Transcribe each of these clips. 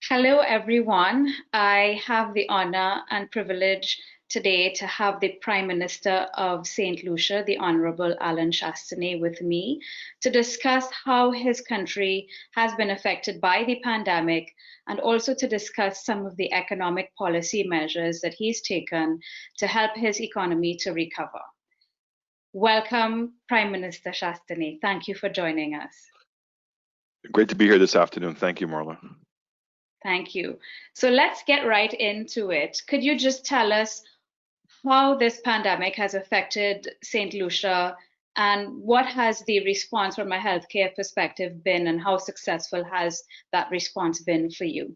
Hello, everyone. I have the honor and privilege today to have the Prime Minister of St. Lucia, the Honorable Alan Chastanet, with me to discuss how his country has been affected by the pandemic and also to discuss some of the economic policy measures that he's taken to help his economy to recover. Welcome, Prime Minister Shastani. Thank you for joining us. Great to be here this afternoon. Thank you, Marla. Thank you. So let's get right into it. Could you just tell us how this pandemic has affected St. Lucia and what has the response from a healthcare perspective been, and how successful has that response been for you?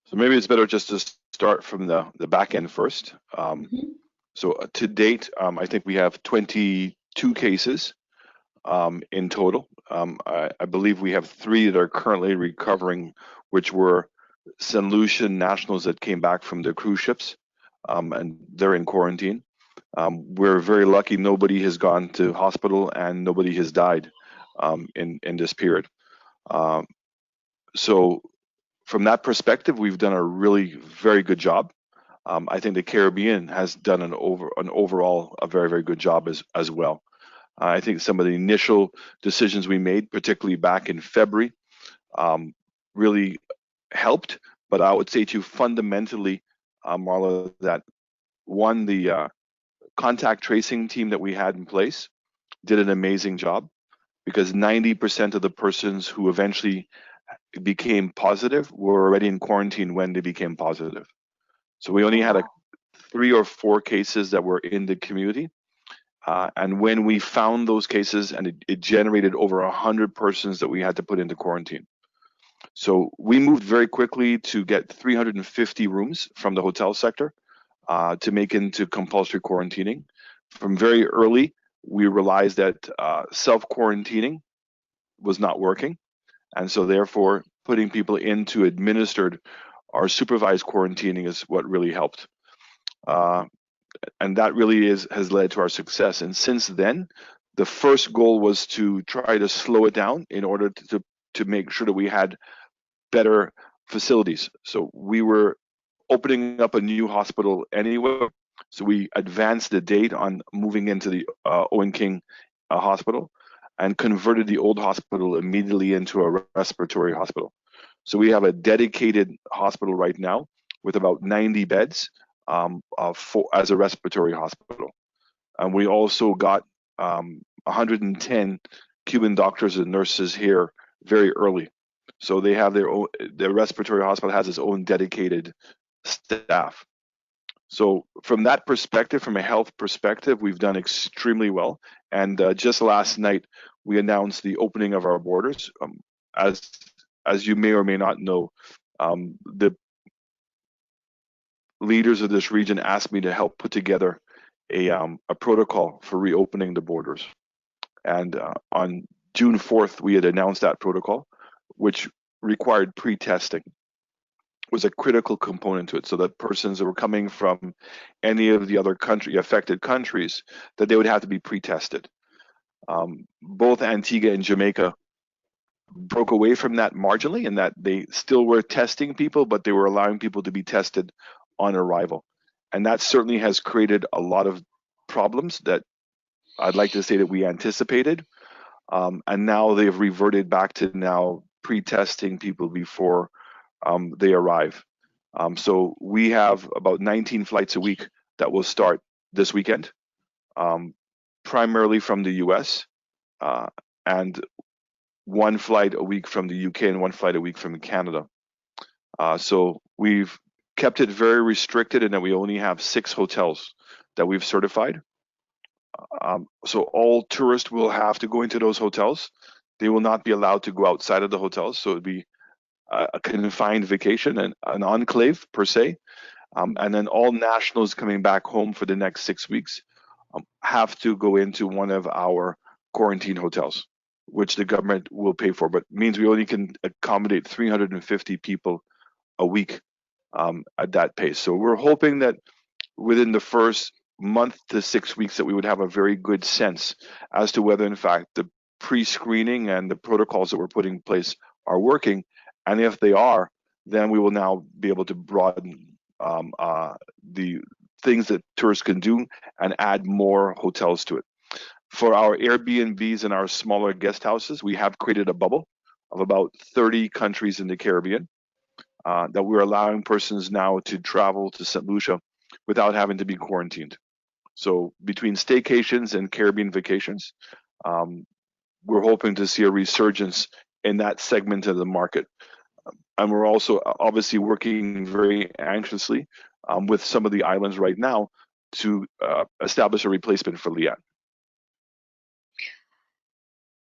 So maybe it's better just to start from the back end first. So to date, I think we have 22 cases in total. I believe we have 3 that are currently recovering, which were St Lucia nationals that came back from their cruise ships, and they're in quarantine. We're very lucky nobody has gone to hospital and nobody has died in this period. So from that perspective, we've done a really very good job. I think the Caribbean has done an overall a very, very good job as well. I think some of the initial decisions we made, particularly back in February, really helped. But I would say to you fundamentally, Marla, that one, the contact tracing team that we had in place did an amazing job, because 90% of the persons who eventually became positive were already in quarantine when they became positive. So we only had 3 or 4 cases that were in the community. And when we found those cases, and it generated over 100 persons that we had to put into quarantine. So we moved very quickly to get 350 rooms from the hotel sector to make into compulsory quarantining. From very early, we realized that self-quarantining was not working. And so therefore, putting people into administered or supervised quarantining is what really helped. And that really has led to our success. And since then, the first goal was to try to slow it down in order to make sure that we had better facilities. So we were opening up a new hospital anyway. So we advanced the date on moving into the Owen King hospital and converted the old hospital immediately into a respiratory hospital. So we have a dedicated hospital right now with about 90 beds as a respiratory hospital. And we also got 110 Cuban doctors and nurses here very early. So they have their respiratory hospital has its own dedicated staff. So from that perspective, from a health perspective, we've done extremely well. And just last night, we announced the opening of our borders. As you may or may not know, the leaders of this region asked me to help put together a protocol for reopening the borders. And on June 4th, we had announced that protocol, which required pre-testing. Was a critical component to it, so that persons that were coming from any of the other affected countries, that they would have to be pre-tested. Both Antigua and Jamaica broke away from that marginally, in that they still were testing people, but they were allowing people to be tested on arrival. And that certainly has created a lot of problems that I'd like to say that we anticipated. And now they've reverted back to now pre-testing people before they arrive. So we have about 19 flights a week that will start this weekend, primarily from the US, and 1 flight a week from the UK and 1 flight a week from Canada. So we've kept it very restricted in that we only have 6 hotels that we've certified. So all tourists will have to go into those hotels. They will not be allowed to go outside of the hotels. So it'd be a confined vacation and an enclave per se. And then all nationals coming back home for the next 6 weeks have to go into one of our quarantine hotels, which the government will pay for, but means we only can accommodate 350 people a week at that pace. So we're hoping that within the first month to 6 weeks that we would have a very good sense as to whether in fact the pre-screening and the protocols that we're putting in place are working, And if they are, then we will now be able to broaden the things that tourists can do and add more hotels to it. For our Airbnbs and our smaller guest houses, we have created a bubble of about 30 countries in the Caribbean that we're allowing persons now to travel to St. Lucia without having to be quarantined. So between staycations and Caribbean vacations, we're hoping to see a resurgence in that segment of the market. And we're also obviously working very anxiously with some of the islands right now to establish a replacement for Leanne.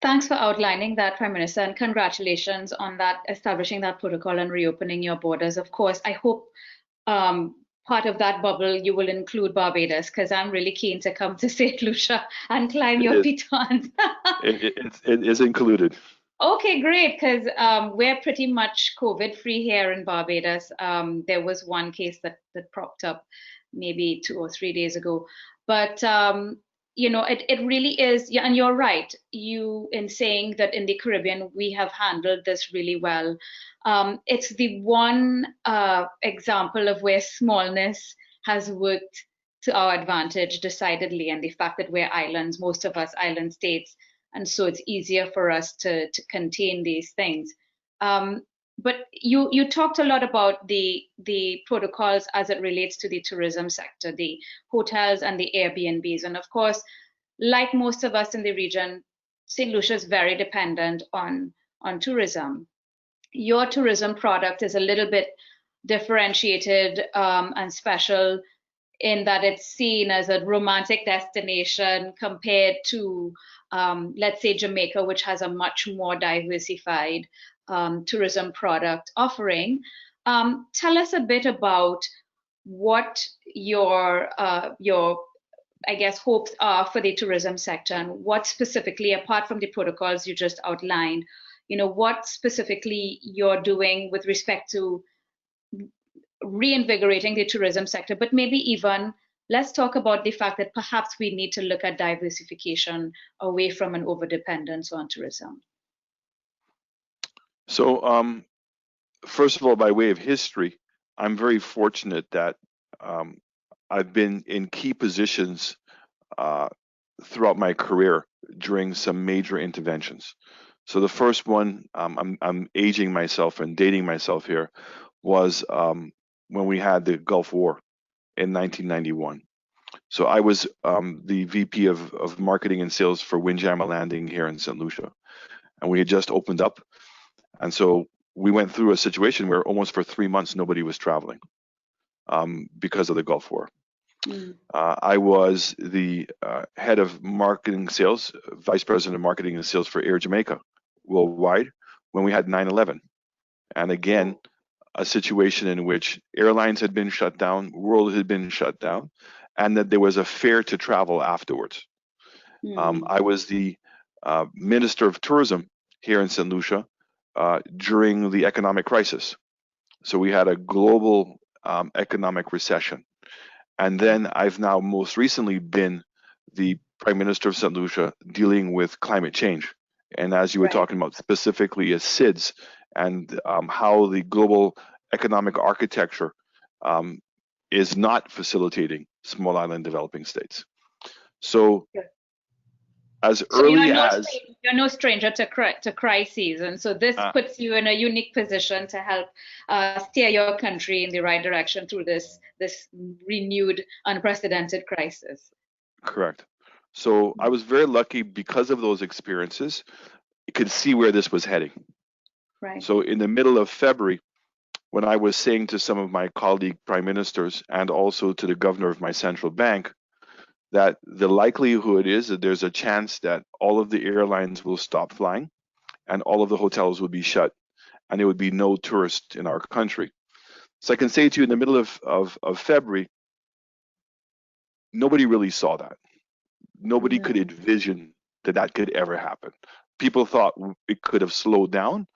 Thanks for outlining that, Prime Minister, and congratulations on that, establishing that protocol and reopening your borders. Of course, I hope part of that bubble you will include Barbados, because I'm really keen to come to St. Lucia and climb your pitons. It is included. Okay, great, because we're pretty much COVID-free here in Barbados. There was one case that propped up maybe 2 or 3 days ago. But, you know, it really is, yeah, and you're right, in saying that in the Caribbean, we have handled this really well. It's the one example of where smallness has worked to our advantage, decidedly, and the fact that we're islands, most of us island states, and so it's easier for us to contain these things. But you talked a lot about the protocols as it relates to the tourism sector, the hotels and the Airbnbs. And of course, like most of us in the region, St. Lucia is very dependent on tourism. Your tourism product is a little bit differentiated and special in that it's seen as a romantic destination compared to, let's say, Jamaica, which has a much more diversified tourism product offering. Tell us a bit about what your I guess, hopes are for the tourism sector, and what specifically, apart from the protocols you just outlined, you know, what specifically you're doing with respect to reinvigorating the tourism sector, but maybe even let's talk about the fact that perhaps we need to look at diversification away from an overdependence on tourism. So, first of all, by way of history, I'm very fortunate that I've been in key positions throughout my career during some major interventions. So the first one, I'm aging myself and dating myself here, was when we had the Gulf War in 1991. So I was the VP of marketing and sales for Windjammer Landing here in St. Lucia, and we had just opened up, and so we went through a situation where almost for 3 months nobody was traveling because of the Gulf War. I was the head of marketing sales, vice president of marketing and sales for Air Jamaica worldwide when we had 9/11. And again, a situation in which airlines had been shut down, world had been shut down, and that there was a fare to travel afterwards. I was the Minister of Tourism here in St. Lucia during the economic crisis. So we had a global economic recession. And then I've now most recently been the Prime Minister of St. Lucia dealing with climate change. And as you were talking about specifically as SIDS and how the global economic architecture is not facilitating small island developing states. So as early as... You're no stranger to crises. And so this puts you in a unique position to help steer your country in the right direction through this renewed, unprecedented crisis. Correct. So I was very lucky because of those experiences. You could see where this was heading. Right. So in the middle of February, when I was saying to some of my colleague prime ministers and also to the governor of my central bank that the likelihood is that there's a chance that all of the airlines will stop flying and all of the hotels will be shut and there would be no tourists in our country. So I can say to you in the middle of February, nobody really saw that. Nobody could envision that could ever happen. People thought it could have slowed down.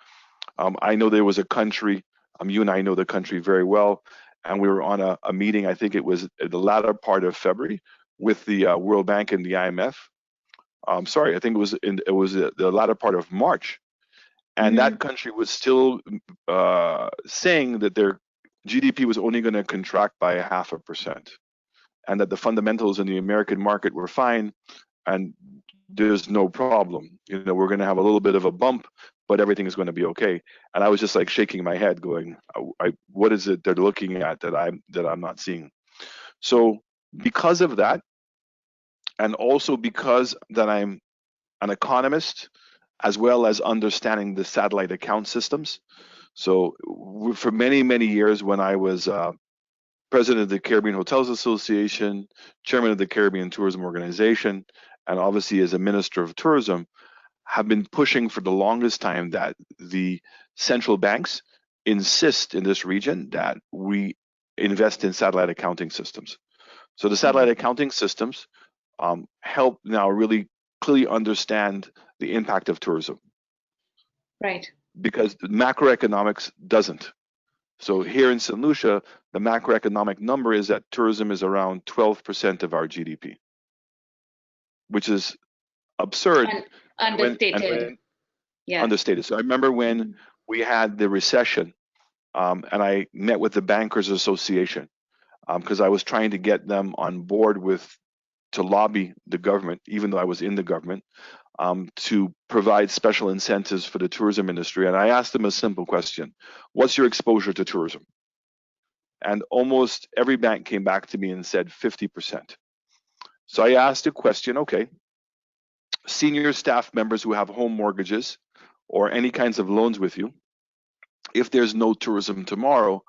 I know there was a country, you and I know the country very well, and we were on a meeting, I think it was the latter part of February, with the World Bank and the IMF. Sorry, I think it was the latter part of March. And that country was still saying that their GDP was only going to contract by 0.5%, and that the fundamentals in the American market were fine, and there's no problem. We're going to have a little bit of a bump, but everything is going to be okay. And I was just like shaking my head, going, "What is it they're looking at that I'm not seeing?" So because of that, and also because that I'm an economist, as well as understanding the satellite account systems. So for many years, when I was president of the Caribbean Hotels Association, chairman of the Caribbean Tourism Organization, and obviously as a minister of tourism, have been pushing for the longest time that the central banks insist in this region that we invest in satellite accounting systems. So the satellite accounting systems help now really clearly understand the impact of tourism. Right. Because the macroeconomics doesn't. So here in St. Lucia, the macroeconomic number is that tourism is around 12% of our GDP, which is absurd. Understated. Understated. So I remember when we had the recession, and I met with the Bankers Association because I was trying to get them on board to lobby the government, even though I was in the government, to provide special incentives for the tourism industry. And I asked them a simple question: what's your exposure to tourism? And almost every bank came back to me and said 50%. So I asked a question: okay, senior staff members who have home mortgages or any kinds of loans with you, if there's no tourism tomorrow,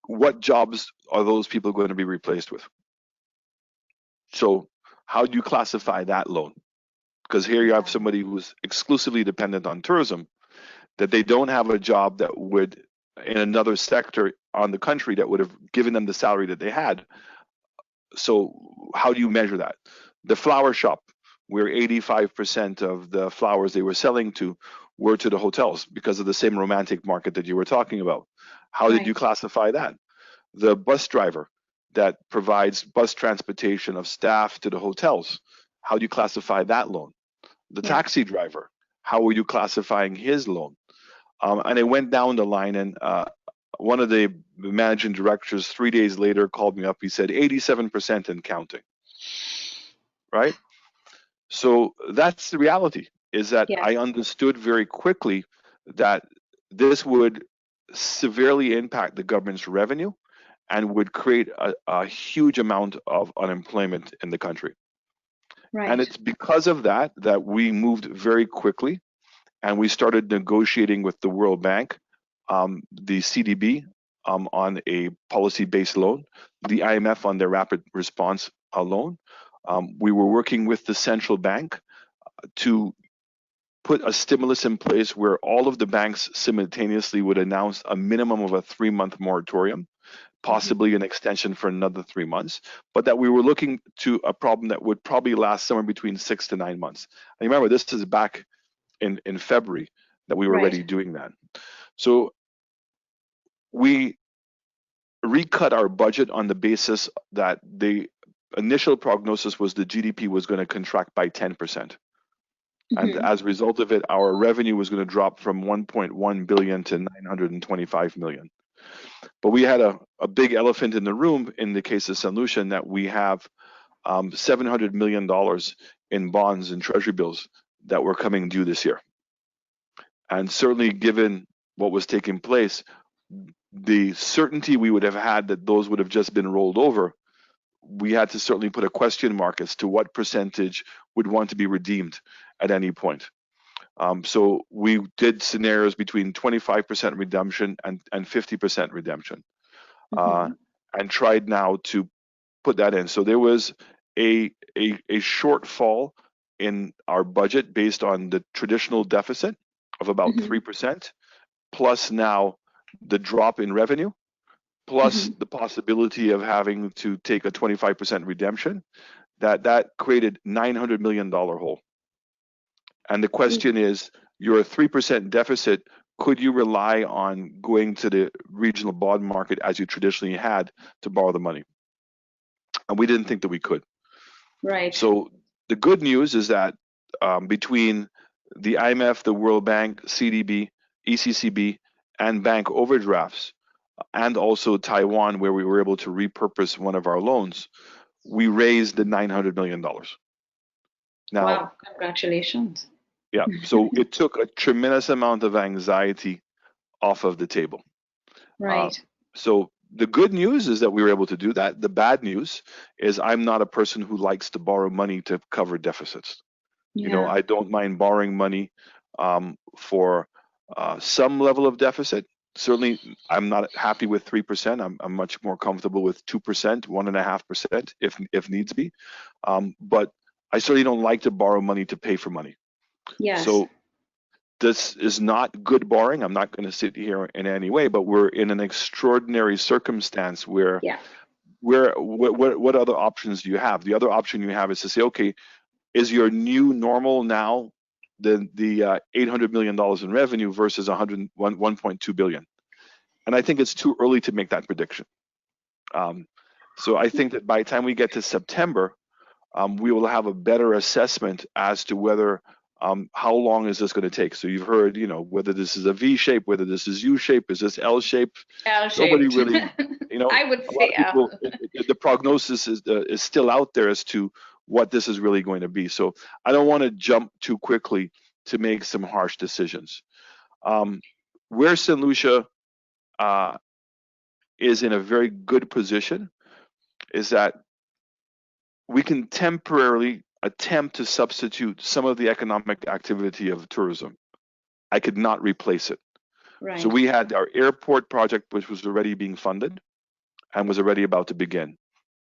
what jobs are those people going to be replaced with? So how do you classify that loan? Because here you have somebody who's exclusively dependent on tourism, that they don't have a job that would, in another sector on the country, that would have given them the salary that they had. So how do you measure that? The flower shop, where 85% of the flowers they were selling to were to the hotels because of the same romantic market that you were talking about. How did you classify that? The bus driver that provides bus transportation of staff to the hotels, how do you classify that loan? The taxi driver, how are you classifying his loan? And it went down the line, and one of the managing directors 3 days later called me up. He said 87% and counting, right? So that's the reality, is that I understood very quickly that this would severely impact the government's revenue and would create a huge amount of unemployment in the country. Right. And it's because of that that we moved very quickly, and we started negotiating with the World Bank, the CDB on a policy-based loan, the IMF on their rapid response loan. We were working with the central bank to put a stimulus in place where all of the banks simultaneously would announce a minimum of a 3-month moratorium, possibly an extension for another 3 months, but that we were looking to a problem that would probably last somewhere between 6 to 9 months. And remember, this is back in February that we were already doing that. So we recut our budget on the basis that the initial prognosis was the GDP was going to contract by 10%. And as a result of it, our revenue was going to drop from 1.1 billion to 925 million. But we had a big elephant in the room in the case of St. Lucia, in that we have $700 million in bonds and treasury bills that were coming due this year. And certainly given what was taking place, the certainty we would have had that those would have just been rolled over, we had to certainly put a question mark as to what percentage would want to be redeemed at any point. So we did scenarios between 25% redemption and 50% redemption, and tried now to put that in. So there was a shortfall in our budget based on the traditional deficit of about 3%, plus now the drop in revenue, plus the possibility of having to take a 25% redemption, that created $900 million hole. And the question is, you're a 3% deficit, could you rely on going to the regional bond market as you traditionally had to borrow the money? And we didn't think that we could. Right. So the good news is that between the IMF, the World Bank, CDB, ECCB, and bank overdrafts, and also Taiwan, where we were able to repurpose one of our loans, we raised the $900 million. Now, wow, congratulations. yeah, so it took a tremendous amount of anxiety off of the table. Right. So the good news is that we were able to do that. The bad news is I'm not a person who likes to borrow money to cover deficits. You know, Yeah. I don't mind borrowing money for some level of deficit. Certainly, I'm not happy with 3%. I'm much more comfortable with 2%, 1.5%, if needs be. But I certainly don't like to borrow money to pay for money. Yes. So this is not good borrowing. I'm not going to sit here in any way, but we're in an extraordinary circumstance where, yeah. What other options do you have? The other option you have is to say, okay, is your new normal now the $800 million in revenue versus 1.2 billion? And I think it's too early to make that prediction. So I think that by the time we get to September, we will have a better assessment as to whether how long is this going to take. So you've heard, you know, whether this is a V shape, whether this is U shape, is this L shape? Nobody really, you know. I would a lot say of people, the prognosis is still out there as to what this is really going to be. So I don't want to jump too quickly to make some harsh decisions. Where St Lucia is in a very good position is that we can temporarily attempt to substitute some of the economic activity of tourism. I could not replace it. right. So we had our airport project, which was already being funded and was already about to begin.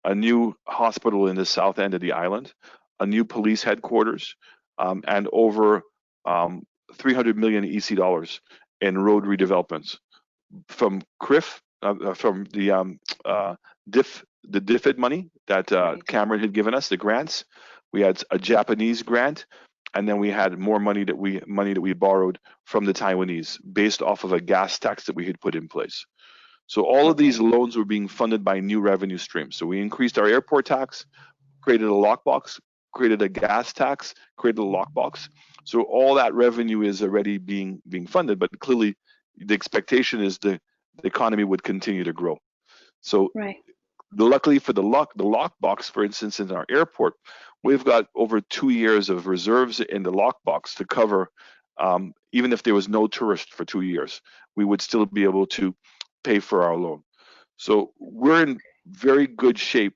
A new hospital in the south end of the island, a new police headquarters, and over 300 million EC dollars in road redevelopments from CRIF, from the DFID money that Cameron had given us, the grants. We had a Japanese grant, and then we had more money that we borrowed from the Taiwanese based off of a gas tax that we had put in place. So all of these loans were being funded by new revenue streams. So we increased our airport tax, created a lockbox, created a gas tax, created a lockbox. So all that revenue is already being funded, but clearly the expectation is the economy would continue to grow. So right. luckily for the lockbox, for instance, in our airport, we've got over 2 years of reserves in the lockbox to cover, even if there was no tourist for 2 years, we would still be able to pay for our loan. So we're in very good shape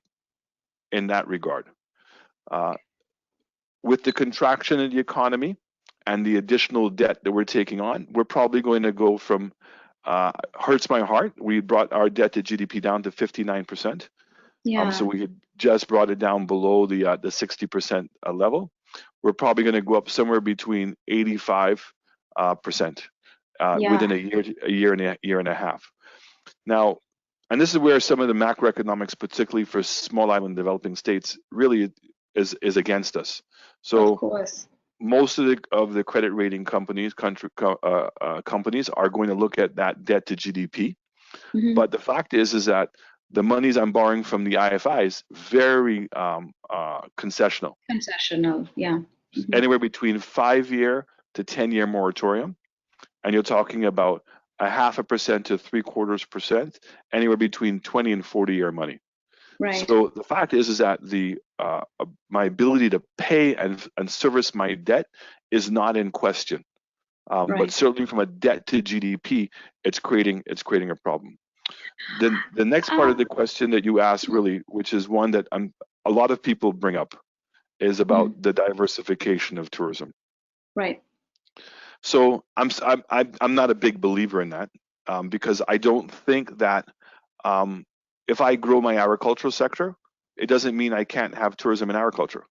in that regard. With the contraction in the economy and the additional debt that we're taking on, we're probably going to go from, hurts my heart, we brought our debt to GDP down to 59%. Yeah. So we had just brought it down below the 60% level. We're probably going to go up somewhere between 85% within a year and a half. Now, and this is where some of the macroeconomics, particularly for small island developing states, really is against us. So of course. most of the credit rating companies are going to look at that debt to GDP. Mm-hmm. But the fact is that the monies I'm borrowing from the IFIs very concessional. Concessional, yeah. Mm-hmm. Anywhere between 5-year to 10-year moratorium, and you're talking about 0.5% to 0.75%, anywhere between 20 and 40-year money. Right. So the fact is that the my ability to pay and service my debt is not in question. Right. But certainly from a debt to GDP, it's creating a problem. Then the next part of the question that you asked, really, which is one that a lot of people bring up, is about the diversification of tourism. Right. So I'm not a big believer in that, because I don't think that if I grow my agricultural sector, it doesn't mean I can't have tourism and agriculture.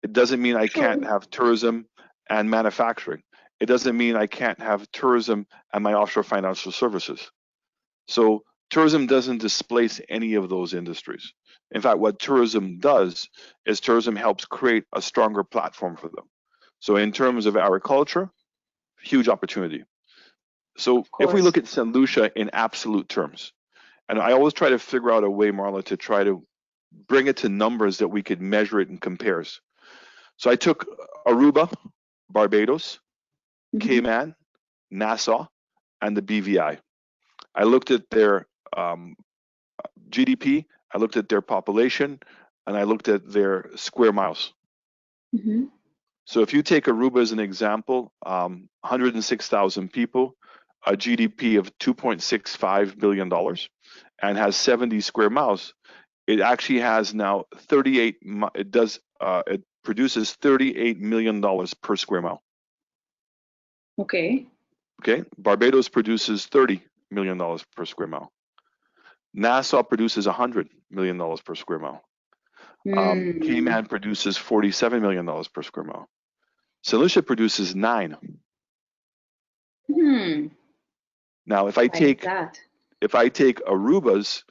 It doesn't mean I can't have tourism and manufacturing. It doesn't mean I can't have tourism and my offshore financial services. So tourism doesn't displace any of those industries. In fact, what tourism does is tourism helps create a stronger platform for them. So in terms of agriculture, huge opportunity. So if we look at St Lucia in absolute terms, and I always try to figure out a way, Marla, to try to bring it to numbers that we could measure it in compares. So I took Aruba, Barbados, Cayman, Nassau, and the BVI. I looked at their GDP, I looked at their population, and I looked at their square miles. So if you take Aruba as an example, 106,000 people, a GDP of $2.65 billion, and has 70 square miles, it actually has now it produces $38 million per square mile. Okay. Barbados produces $30 million per square mile. Nassau produces $100 million per square mile. Cayman produces $47 million per square mile. St Lucia produces 9. Now, if I take Aruba's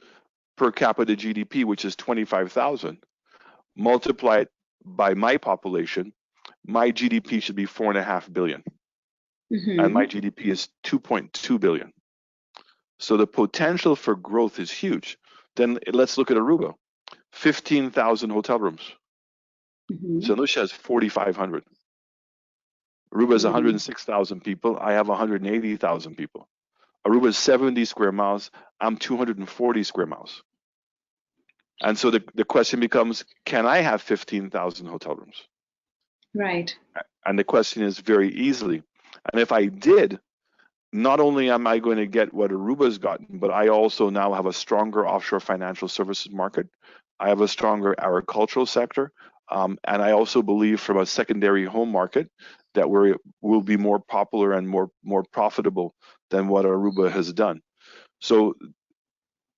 per capita GDP, which is 25,000, multiply it by my population, my GDP should be $4.5 billion, and my GDP is $2.2 billion. So the potential for growth is huge. Then let's look at Aruba. 15,000 hotel rooms. St. Lucia has 4,500. Aruba has 106,000 people. I have 180,000 people. Aruba is 70 square miles. I'm 240 square miles. And so the question becomes, can I have 15,000 hotel rooms? Right. And the question is very easily. And if I did, not only am I going to get what Aruba's gotten, but I also now have a stronger offshore financial services market. I have a stronger agricultural sector. And I also believe from a secondary home market that will be more popular and more profitable than what Aruba has done. So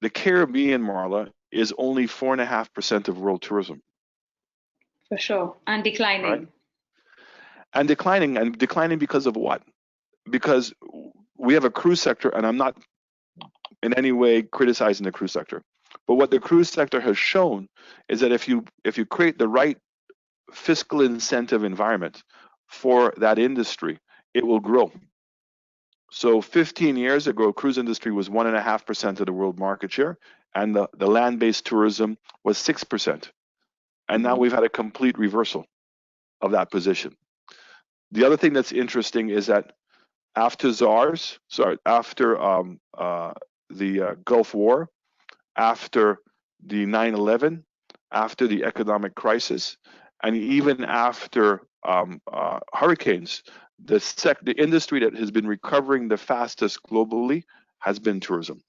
the Caribbean, Marla, is only 4.5% of world tourism. For sure. And declining. Right? And declining because of what? Because we have a cruise sector, and I'm not in any way criticizing the cruise sector. But what the cruise sector has shown is that if you create the right fiscal incentive environment for that industry, it will grow. So 15 years ago, cruise industry was 1.5% of the world market share, and the land-based tourism was 6%. And now we've had a complete reversal of that position. The other thing that's interesting is that after the Gulf War, after the 9/11, after the economic crisis, and even after hurricanes, the industry that has been recovering the fastest globally has been tourism.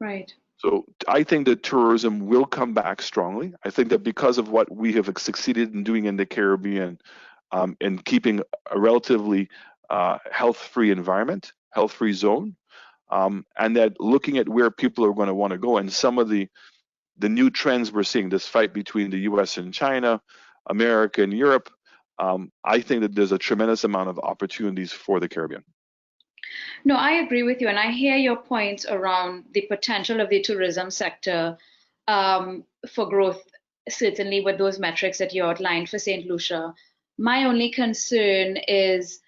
Right. So I think that tourism will come back strongly. I think that because of what we have succeeded in doing in the Caribbean, in keeping a relatively health-free environment, health-free zone, and that looking at where people are going to want to go, and some of the new trends we're seeing, this fight between the US and China, America and Europe, I think that there's a tremendous amount of opportunities for the Caribbean. No, I agree with you, and I hear your points around the potential of the tourism sector for growth, certainly with those metrics that you outlined for St. Lucia. My only concern is,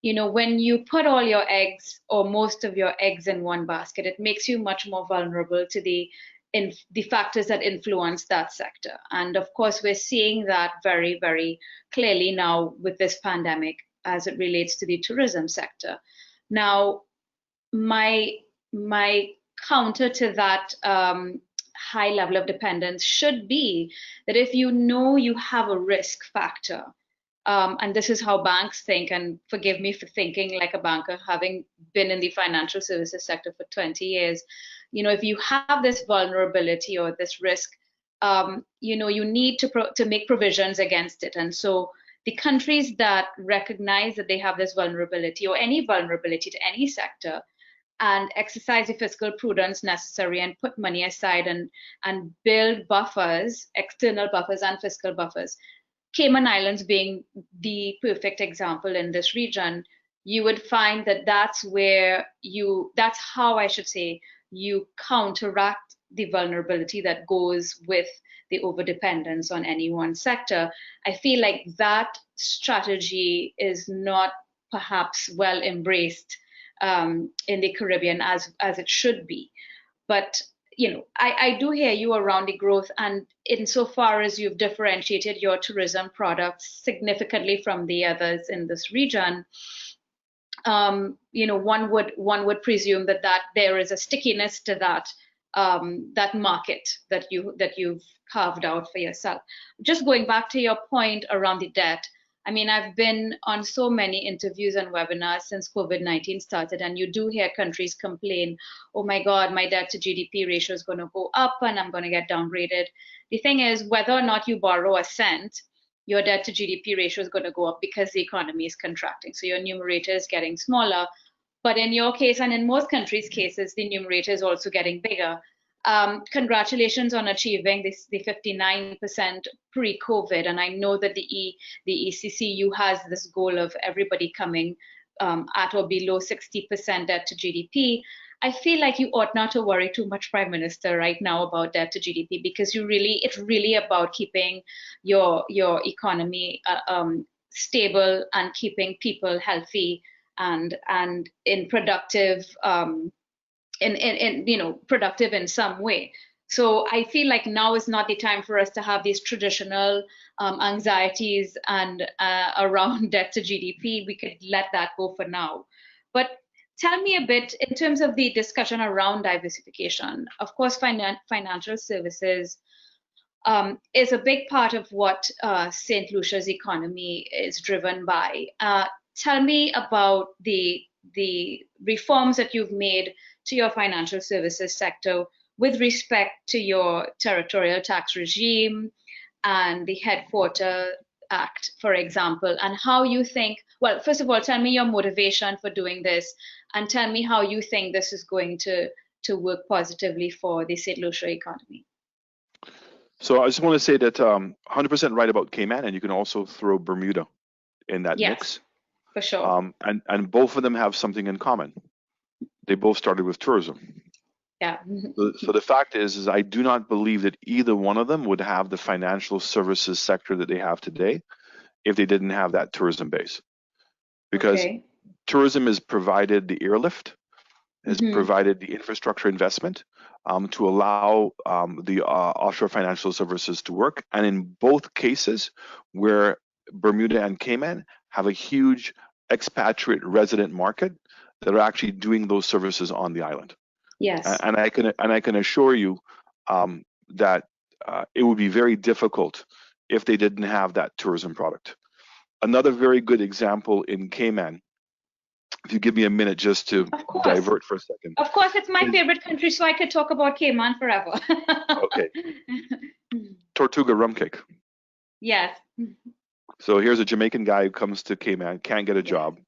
when you put all your eggs or most of your eggs in one basket, it makes you much more vulnerable to the factors that influence that sector. And of course, we're seeing that very, very clearly now with this pandemic as it relates to the tourism sector. Now, my counter to that high level of dependence should be that if you know you have a risk factor, and this is how banks think, and forgive me for thinking like a banker, having been in the financial services sector for 20 years, if you have this vulnerability or this risk, you need to make provisions against it. And so the countries that recognize that they have this vulnerability or any vulnerability to any sector and exercise the fiscal prudence necessary and put money aside and build buffers, external buffers and fiscal buffers, Cayman Islands being the perfect example in this region, you would find that that's how I should say you counteract the vulnerability that goes with the overdependence on any one sector. I feel like that strategy is not perhaps well embraced in the Caribbean as it should be. But I do hear you around the growth, and insofar as you've differentiated your tourism products significantly from the others in this region, one would presume that there is a stickiness to that market that you've carved out for yourself. Just going back to your point around the debt, I mean, I've been on so many interviews and webinars since COVID-19 started, and you do hear countries complain, oh my God, my debt to GDP ratio is going to go up and I'm going to get downgraded. The thing is, whether or not you borrow a cent, your debt to GDP ratio is going to go up because the economy is contracting. So your numerator is getting smaller. But in your case, and in most countries' cases, the numerator is also getting bigger. Congratulations on achieving the 59% pre-COVID, and I know that the ECCU has this goal of everybody coming at or below 60% debt to GDP. I feel like you ought not to worry too much, Prime Minister, right now about debt to GDP, because it's really about keeping your economy stable and keeping people healthy and in productive productive in some way. So I feel like now is not the time for us to have these traditional anxieties and around debt to GDP. We could let that go for now. But tell me a bit in terms of the discussion around diversification. Of course, financial services is a big part of what St. Lucia's economy is driven by. Tell me about the reforms that you've made to your financial services sector with respect to your territorial tax regime and the Headquarter Act, for example, and how you think, well, first of all, tell me your motivation for doing this, and tell me how you think this is going to work positively for the St. Lucia economy. So I just want to say that 100% right about Cayman, and you can also throw Bermuda in that mix. For sure. And both of them have something in common. They both started with tourism. Yeah. So the fact is I do not believe that either one of them would have the financial services sector that they have today if they didn't have that tourism base. Because tourism has provided the airlift, has provided the infrastructure investment to allow the offshore financial services to work. And in both cases, where Bermuda and Cayman have a huge expatriate resident market that are actually doing those services on the island. Yes. And I can assure you that it would be very difficult if they didn't have that tourism product. Another very good example in Cayman, if you give me a minute just to divert for a second. Of course, it's my favorite country, so I could talk about Cayman forever. Okay. Tortuga rum cake. Yes. So here's a Jamaican guy who comes to Cayman, can't get a job,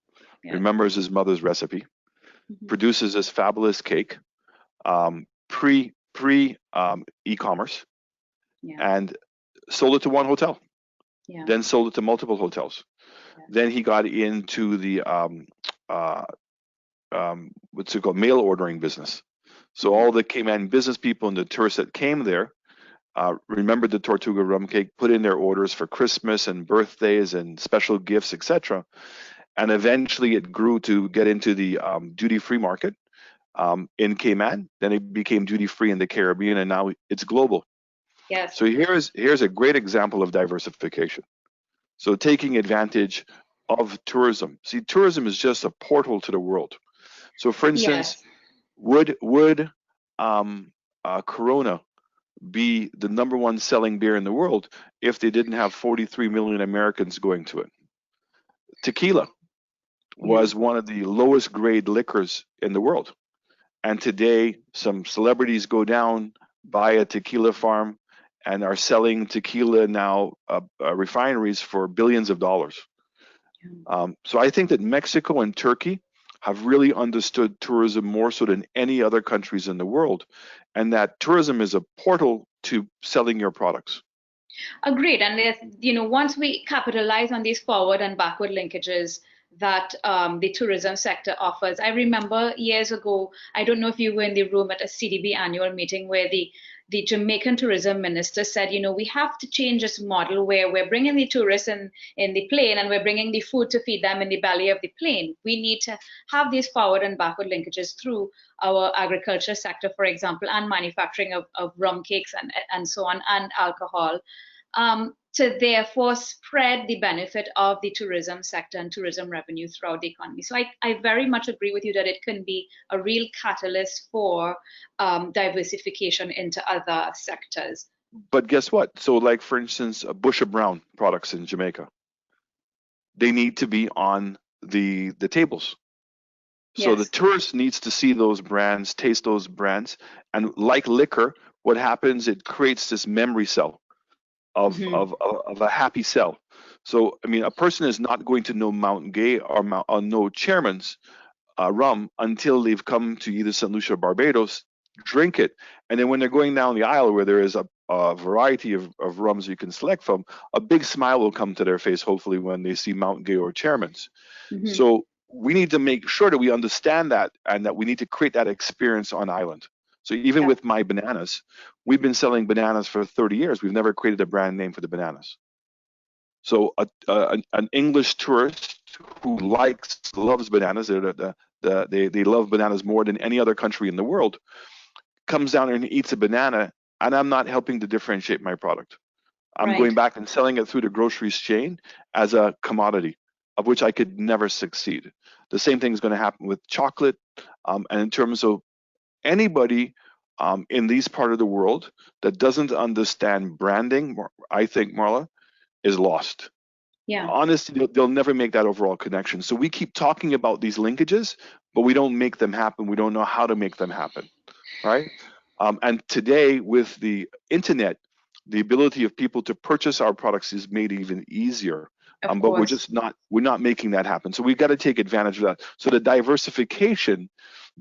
remembers his mother's recipe, produces this fabulous cake, pre e-commerce, and sold it to one hotel. Then sold it to multiple hotels. Then he got into the what's it called, mail ordering business. So all the Cayman business people and the tourists that came there remembered the Tortuga rum cake, put in their orders for Christmas and birthdays and special gifts, etc. And eventually it grew to get into the duty-free market in Cayman. Then it became duty-free in the Caribbean, and now it's global. Yes. So here's a great example of diversification. So taking advantage of tourism. See, tourism is just a portal to the world. So for instance, would Corona be the #1 selling beer in the world if they didn't have 43 million Americans going to it? Tequila was one of the lowest grade liquors in the world. And today some celebrities go down, buy a tequila farm, and are selling tequila now refineries for billions of dollars. So I think that Mexico and Turkey have really understood tourism more so than any other countries in the world, and that tourism is a portal to selling your products. Agreed. And once we capitalize on these forward and backward linkages that the tourism sector offers. I remember years ago, I don't know if you were in the room at a CDB annual meeting where the the Jamaican tourism minister said, we have to change this model where we're bringing the tourists in the plane and we're bringing the food to feed them in the belly of the plane. We need to have these forward and backward linkages through our agriculture sector, for example, and manufacturing of rum cakes and so on, and alcohol, to therefore spread the benefit of the tourism sector and tourism revenue throughout the economy. So I very much agree with you that it can be a real catalyst for diversification into other sectors. But guess what? So like, for instance, Bush & Brown products in Jamaica, they need to be on the tables. So Yes. the tourist needs to see those brands, taste those brands. And like liquor, what happens, it creates this memory cell of a happy cell. So, I mean, a person is not going to know Mount Gay or know Chairman's rum until they've come to either St Lucia or Barbados, drink it. And then when they're going down the aisle where there is a variety of rums you can select from, a big smile will come to their face, hopefully, when they see Mount Gay or Chairman's. So we need to make sure that we understand that, and that we need to create that experience on island. So even with my bananas, we've been selling bananas for 30 years. We've never created a brand name for the bananas. So an English tourist who loves bananas, they love bananas more than any other country in the world, comes down and eats a banana, and I'm not helping to differentiate my product. I'm going back and selling it through the groceries chain as a commodity, of which I could never succeed. The same thing is going to happen with chocolate, and in terms of anybody in these part of the world that doesn't understand branding, I think, Marla, is lost. Yeah. Honestly, they'll never make that overall connection. So we keep talking about these linkages, but we don't make them happen. We don't know how to make them happen, right? And today, with the internet, the ability of people to purchase our products is made even easier. But we're not making that happen. So we've got to take advantage of that. So the diversification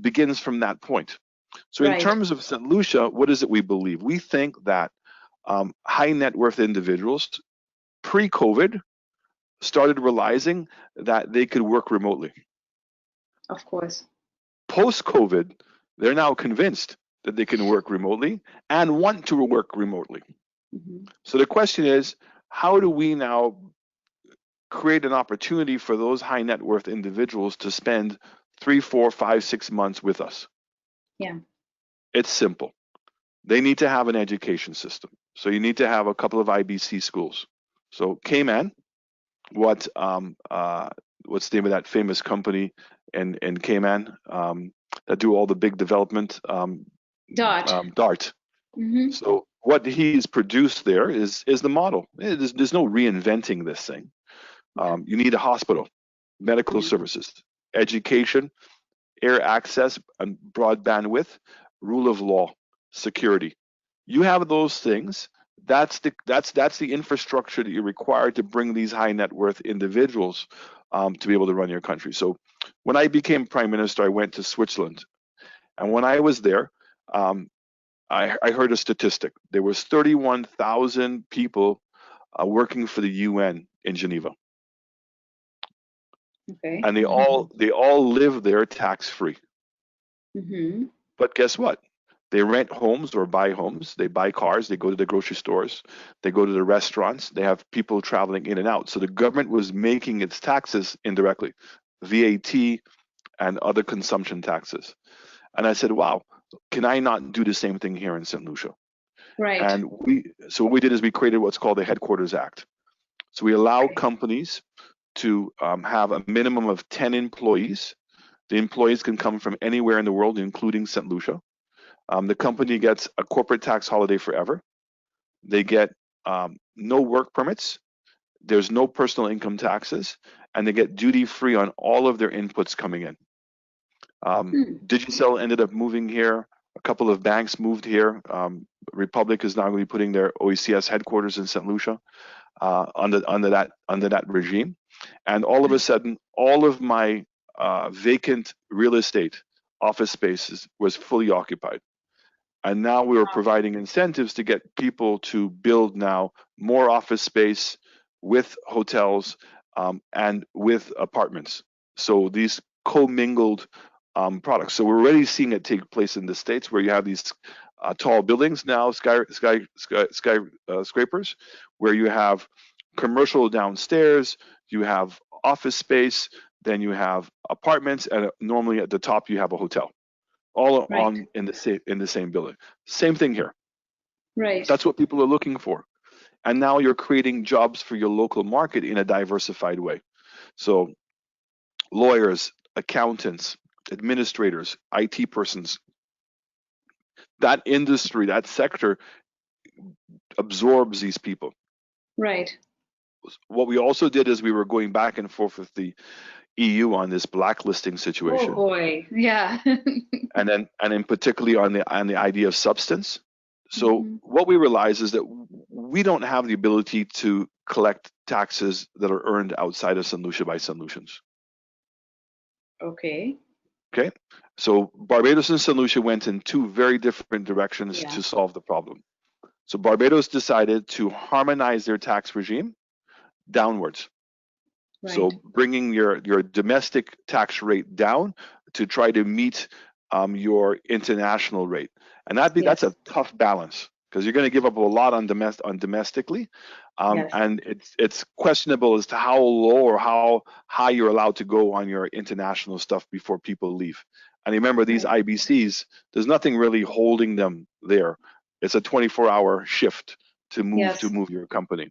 begins from that point. So in terms of St. Lucia, what is it we believe? We think that high net worth individuals pre-COVID started realizing that they could work remotely. Of course. Post-COVID, they're now convinced that they can work remotely and want to work remotely. So the question is, how do we now create an opportunity for those high net worth individuals to spend 3, 4, 5, 6 months with us? Yeah. It's simple. They need to have an education system. So you need to have a couple of IBC schools. So Cayman, what's the name of that famous company in Cayman that do all the big development? DART. So what he's produced there is the model. There's no reinventing this thing. You need a hospital, medical services, education, air access, and broad bandwidth, rule of law, security. You have those things. That's the infrastructure that you're required to bring these high net worth individuals to be able to run your country. So when I became prime minister, I went to Switzerland, and when I was there, I heard a statistic. There was 31,000 people working for the UN in Geneva. Okay. And they all live there tax-free. But guess what? They rent homes or buy homes. They buy cars. They go to the grocery stores. They go to the restaurants. They have people traveling in and out. So the government was making its taxes indirectly, VAT and other consumption taxes. And I said, wow, can I not do the same thing here in St. Lucia? And so what we did is we created what's called the Headquarters Act. So we allow companies to have a minimum of 10 employees. The employees can come from anywhere in the world, including St. Lucia. The company gets a corporate tax holiday forever. They get no work permits. There's no personal income taxes, and they get duty-free on all of their inputs coming in. Digicel ended up moving here. A couple of banks moved here. Republic is now going to be putting their OECS headquarters in St. Lucia under that regime. And all of a sudden, all of my vacant real estate office spaces was fully occupied. And now we are providing incentives to get people to build now more office space with hotels and with apartments. So these commingled products. So we're already seeing it take place in the States, where you have these tall buildings now, skyscrapers, where you have commercial downstairs, you have office space, then you have apartments, and normally at the top you have a hotel, all Right. on in the same building. Same thing here. Right. That's what people are looking for. And now you're creating jobs for your local market in a diversified way. So lawyers, accountants, administrators, IT persons, that industry, that sector absorbs these people. Right. What we also did is we were going back and forth with the EU on this blacklisting situation. Oh boy, yeah. and then particularly on the idea of substance. So what we realize is that we don't have the ability to collect taxes that are earned outside of St Lucia by St Lucians. Okay. Okay. So Barbados and St Lucia went in two very different directions to solve the problem. So Barbados decided to harmonize their tax regime downwards. Right. So bringing your domestic tax rate down to try to meet your international rate, and that's a tough balance because you're going to give up a lot on domestically, and it's questionable as to how low or how high you're allowed to go on your international stuff before people leave. And remember, these IBCs, there's nothing really holding them there. It's a 24-hour shift to move your company.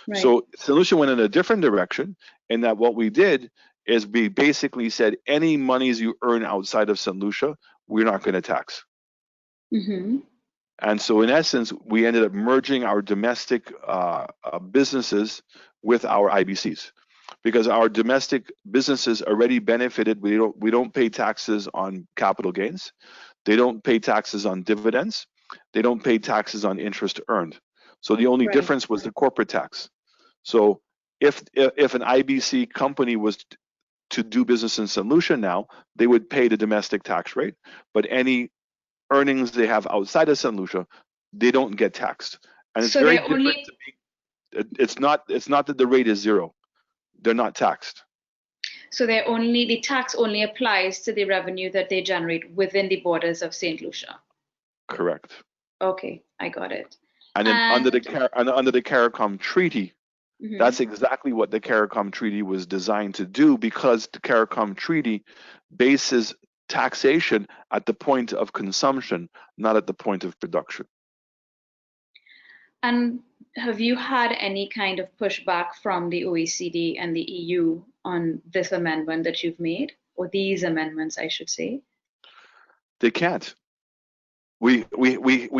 Right. So St Lucia went in a different direction in that what we did is we basically said any monies you earn outside of St Lucia, we're not going to tax. And so in essence, we ended up merging our domestic businesses with our IBCs because our domestic businesses already benefited. We don't pay taxes on capital gains. They don't pay taxes on dividends. They don't pay taxes on interest earned. So the only difference was the corporate tax. So if an IBC company was to do business in St Lucia now, they would pay the domestic tax rate, but any earnings they have outside of St Lucia, they don't get taxed. And it's very different. It's not that the rate is zero. They're not taxed. So the tax only applies to the revenue that they generate within the borders of St Lucia. Correct. Okay, I got it. And then under the CARICOM Treaty, that's exactly what the CARICOM Treaty was designed to do, because the CARICOM Treaty bases taxation at the point of consumption, not at the point of production. And have you had any kind of pushback from the OECD and the EU on this amendment that you've made, or these amendments, I should say? They can't. We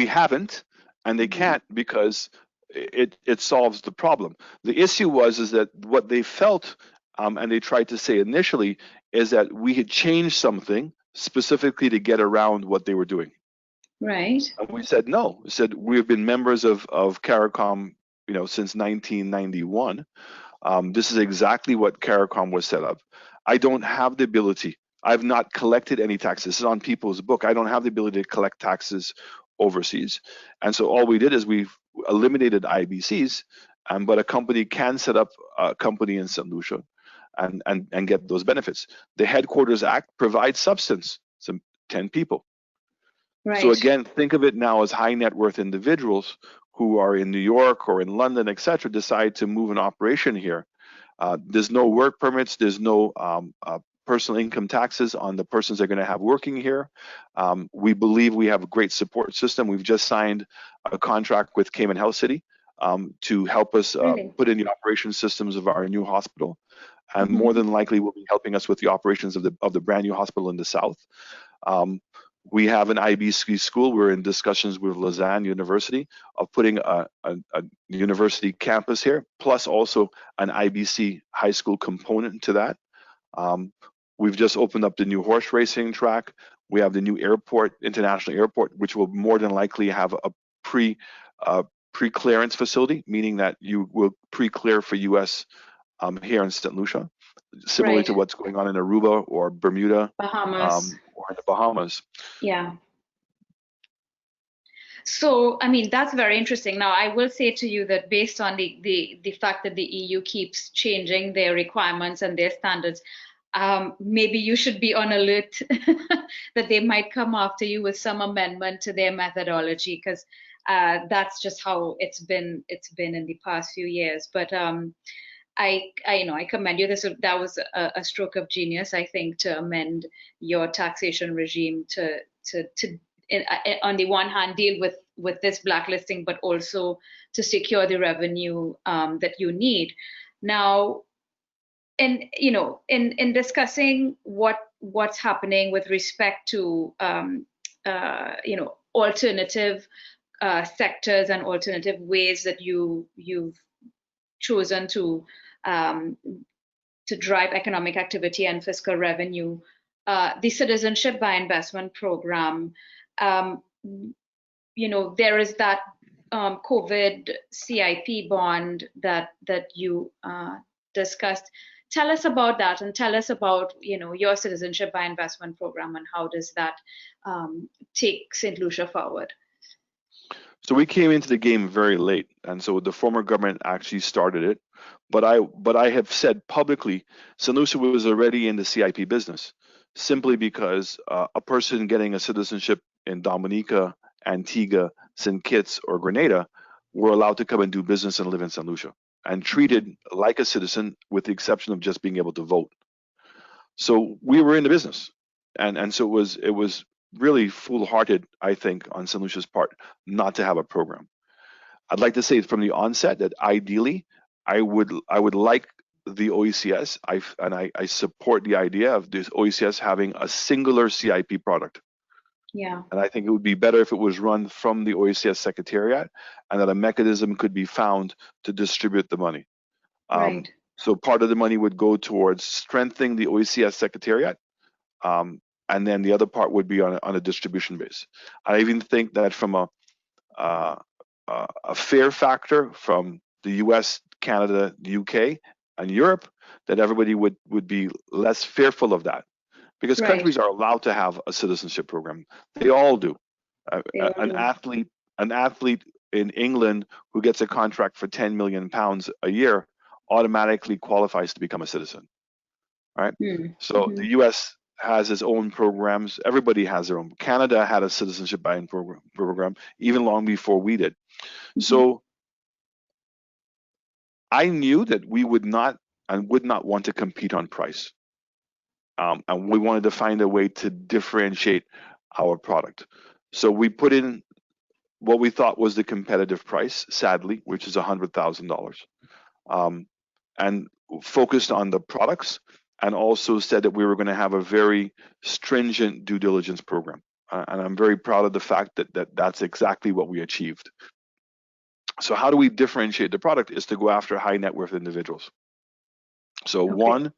haven't, and they can't because it solves the problem. The issue is that what they felt, and they tried to say initially, is that we had changed something specifically to get around what they were doing. Right. And we said no. We said we've been members of CARICOM, since 1991. This is exactly what CARICOM was set up. I don't have the ability. I've not collected any taxes. This is on people's book. I don't have the ability to collect taxes overseas. And so all we did is we eliminated IBCs, but a company can set up a company in St Lucia and get those benefits. The Headquarters Act provides substance, some 10 people. Right. So again, think of it now as high net worth individuals who are in New York or in London, etc., decide to move an operation here. There's no work permits. There's no personal income taxes on the persons they're going to have working here. We believe we have a great support system. We've just signed a contract with Cayman Health City to help us put in the operation systems of our new hospital, and more than likely will be helping us with the operations of the brand new hospital in the south. We have an IBC school. We're in discussions with Lausanne University of putting a university campus here, plus also an IBC high school component to that. We've just opened up the new horse racing track. We have the new airport, international airport, which will more than likely have a pre-clearance facility, meaning that you will pre-clear for US here in St Lucia, similar to what's going on in Aruba or Bermuda, Bahamas, or in the Bahamas. Yeah. So, I mean, that's very interesting. Now, I will say to you that based on the fact that the EU keeps changing their requirements and their standards, maybe you should be on alert that they might come after you with some amendment to their methodology, because that's just how it's been in the past few years. But I commend you. That was a stroke of genius, I think, to amend your taxation regime on the one hand deal with this blacklisting, but also to secure the revenue that you need. Now, in discussing what's happening with respect to alternative sectors and alternative ways that you've chosen to drive economic activity and fiscal revenue, the Citizenship by Investment program, there is that COVID CIP bond that you discussed. Tell us about that, and tell us about your Citizenship by Investment program, and how does that take St. Lucia forward? So we came into the game very late, and so the former government actually started it. But I have said publicly, St. Lucia was already in the CIP business, simply because a person getting a citizenship in Dominica, Antigua, St. Kitts, or Grenada were allowed to come and do business and live in St. Lucia, and treated like a citizen, with the exception of just being able to vote. So we were in the business, and so it was really foolhardy, I think, on St. Lucia's part not to have a program. I'd like to say from the onset that ideally I would like the OECS, I support the idea of this OECS having a singular CIP product. Yeah. And I think it would be better if it was run from the OECS Secretariat, and that a mechanism could be found to distribute the money. Right. So part of the money would go towards strengthening the OECS Secretariat, and then the other part would be on a distribution base. I even think that from a fair factor from the US, Canada, the UK, and Europe, that everybody would be less fearful of that. Because countries are allowed to have a citizenship program. They all do. An athlete in England who gets a contract for £10 million a year automatically qualifies to become a citizen, right? So the US has its own programs. Everybody has their own. Canada had a citizenship buy-in program even long before we did. So I knew that we would not want to compete on price. And we wanted to find a way to differentiate our product. So we put in what we thought was the competitive price, sadly, which is $100,000, and focused on the products, and also said that we were going to have a very stringent due diligence program. And I'm very proud of the fact that that's exactly what we achieved. So how do we differentiate the product is to go after high net worth individuals. So one,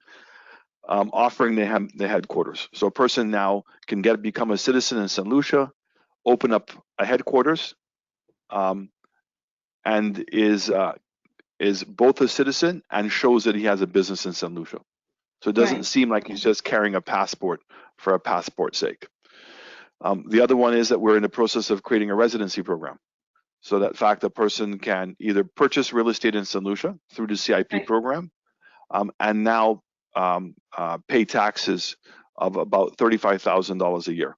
offering the headquarters. So a person now can become a citizen in St. Lucia, open up a headquarters, and is both a citizen and shows that he has a business in St. Lucia. So it doesn't seem like he's just carrying a passport for a passport's sake. The other one is that we're in the process of creating a residency program. So that fact, a person can either purchase real estate in St. Lucia through the CIP program, and now pay taxes of about $35,000 a year.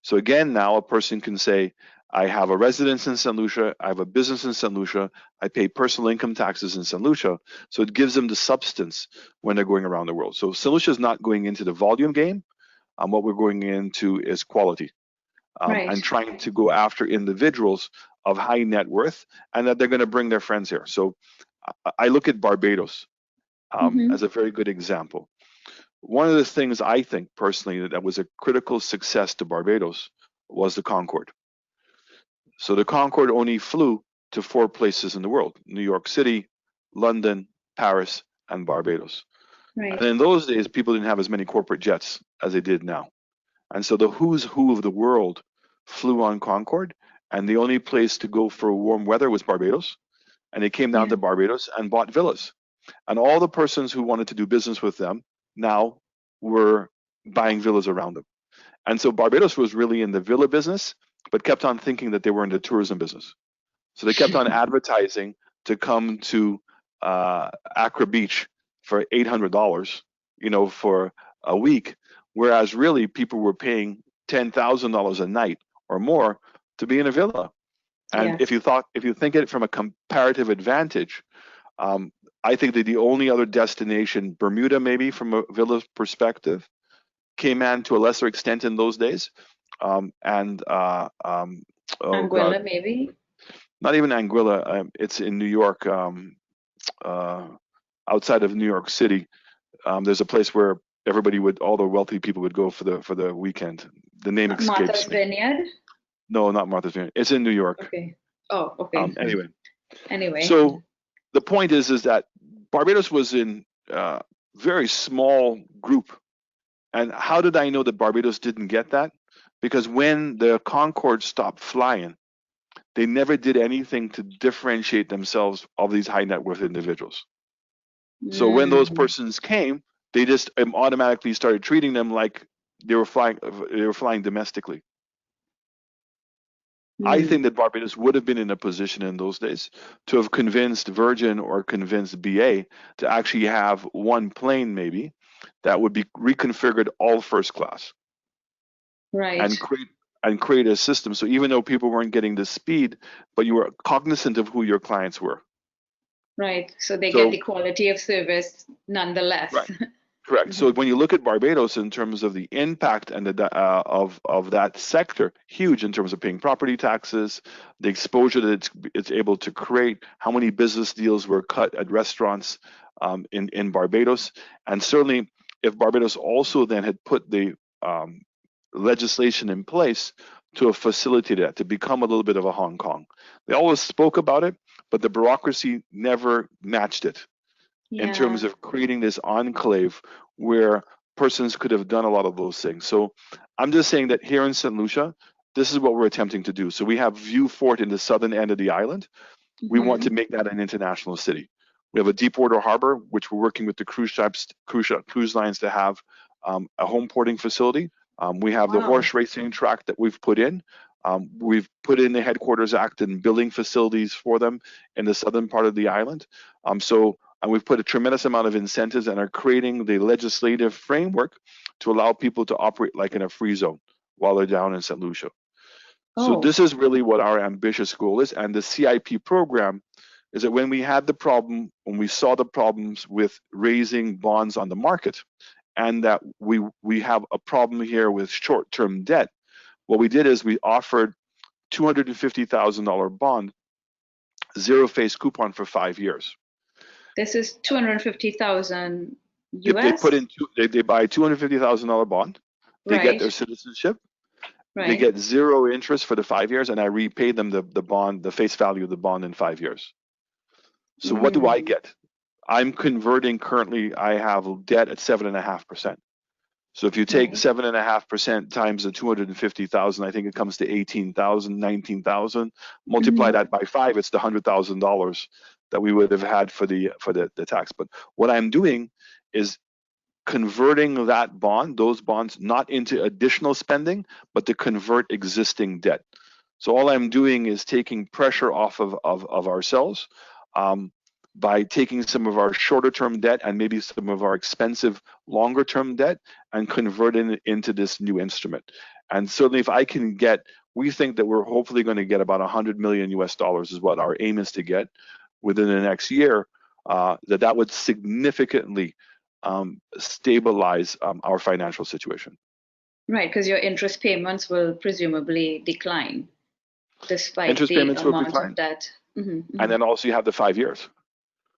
So again, now a person can say, I have a residence in St. Lucia, I have a business in St. Lucia, I pay personal income taxes in St. Lucia. So it gives them the substance when they're going around the world. So St. Lucia is not going into the volume game. What we're going into is quality, and trying to go after individuals of high net worth, and that they're going to bring their friends here. So I look at Barbados as a very good example. One of the things I think personally that was a critical success to Barbados was the Concorde. So the Concorde only flew to 4 places in the world: New York City, London, Paris, and Barbados. And in those days, people didn't have as many corporate jets as they did now. And so the who's who of the world flew on Concorde, and the only place to go for warm weather was Barbados. And they came down to Barbados and bought villas. And all the persons who wanted to do business with them now were buying villas around them. And so Barbados was really in the villa business, but kept on thinking that they were in the tourism business. So they kept on advertising to come to Accra Beach for $800, for a week, whereas really people were paying $10,000 a night or more to be in a villa. And Yes. if you think it from a comparative advantage, I think that the only other destination, Bermuda maybe from a villa perspective, Cayman to a lesser extent in those days, and oh God, Anguilla, maybe? not even Anguilla. It's in New York, outside of New York City. There's a place where all the wealthy people would go for the weekend. The name Martha's escapes me. Vineyard? No, not Martha's Vineyard. It's in New York. Okay. Oh, okay. Anyway, Anyway. so the point is that Barbados was in very small group. And how did I know that Barbados didn't get that? Because when the Concorde stopped flying, they never did anything to differentiate themselves of these high net worth individuals. So when those persons came, they just automatically started treating them like they were flying domestically. I think that Barbados would have been in a position in those days to have convinced Virgin or convinced BA to actually have one plane maybe that would be reconfigured all first class. Right. And create a system. So even though people weren't getting the speed, but you were cognizant of who your clients were. Right. So they get the quality of service nonetheless. Right. Correct. So when you look at Barbados in terms of the impact and of that sector, huge in terms of paying property taxes, the exposure that it's able to create, how many business deals were cut at restaurants in Barbados, and certainly if Barbados also then had put the legislation in place to facilitate that, to become a little bit of a Hong Kong. They always spoke about it, but the bureaucracy never matched it. In terms of creating this enclave where persons could have done a lot of those things. So I'm just saying that here in St. Lucia, this is what we're attempting to do. So we have View Fort in the southern end of the island. We want to make that an international city. We have a deep water harbor, which we're working with the cruise lines to have a home porting facility. We have the horse racing track that we've put in. We've put in the Headquarters Act and building facilities for them in the southern part of the island. And we've put a tremendous amount of incentives and are creating the legislative framework to allow people to operate like in a free zone while they're down in St. Lucia. So this is really what our ambitious goal is. And the CIP program is that when we saw the problems with raising bonds on the market, and that we have a problem here with short-term debt, what we did is we offered $250,000 bond, zero face coupon for 5 years. This is 250,000 US. They buy a $250,000 bond. They get their citizenship. They get zero interest for the 5 years, and I repay them the bond, the face value of the bond in 5 years. So what do I get? I'm converting currently. I have debt at 7.5%. So if you take 7.5% times the 250,000, I think it comes to 18,000, 19,000. Multiply that by 5, it's the $100,000 that we would have had for the tax. But what I'm doing is converting those bonds, not into additional spending, but to convert existing debt. So all I'm doing is taking pressure off of ourselves by taking some of our shorter term debt and maybe some of our expensive longer term debt and converting it into this new instrument. And certainly if I can we think that we're hopefully going to get about $100 million US is what our aim is to get within the next year, that would significantly stabilize our financial situation. Right, because your interest payments will presumably decline despite interest the payments amount will decline. of debt. And then also you have the 5 years.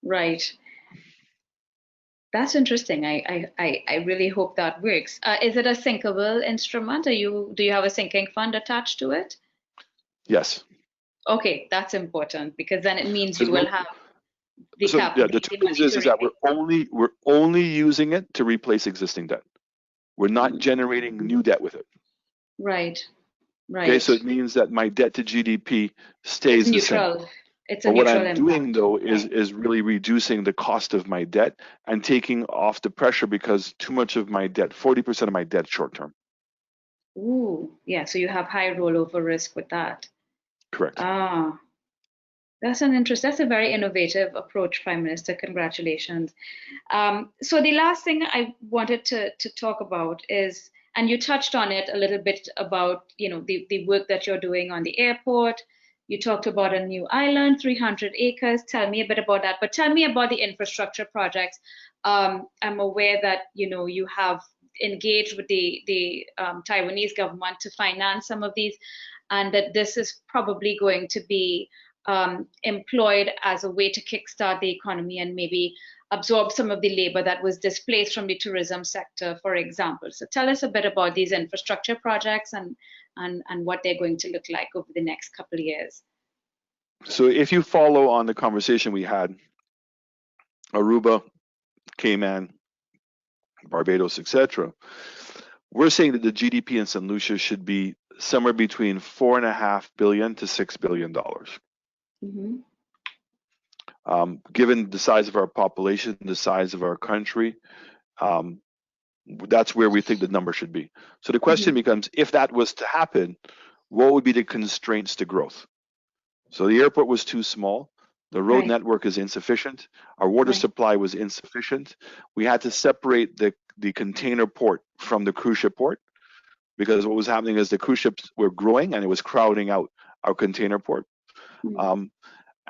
Right. That's interesting. I really hope that works. Is it a sinkable instrument? Do you have a sinking fund attached to it? Yes. Okay, that's important because then it means you will have the capital. The two things is that we're only using it to replace existing debt. We're not generating new debt with it. Right. Right. Okay, so it means that my debt to GDP stays the same. It's a neutral what I'm impact. doing though is really reducing the cost of my debt and taking off the pressure because too much of my debt, 40% of my debt short term. Ooh, yeah. So you have high rollover risk with that. Correct. That's that's a very innovative approach, Prime Minister. Congratulations. So the last thing I wanted to talk about is, and you touched on it a little bit about, the work that you're doing on the airport. You talked about a new island, 300 acres. Tell me a bit about that, but tell me about the infrastructure projects. I'm aware that, you have engaged with the Taiwanese government to finance some of these, and that this is probably going to be employed as a way to kickstart the economy and maybe absorb some of the labor that was displaced from the tourism sector, for example. So tell us a bit about these infrastructure projects and what they're going to look like over the next couple of years. So if you follow on the conversation we had, Aruba, Cayman, Barbados, etc., we're saying that the GDP in St. Lucia should be somewhere between $4.5 billion to $6 billion. Mm-hmm. Given the size of our population, the size of our country, that's where we think the number should be. So the question becomes, if that was to happen, what would be the constraints to growth? So the airport was too small. The road network is insufficient. Our water supply was insufficient. We had to separate the container port from the cruise ship port, because what was happening is the cruise ships were growing and it was crowding out our container port.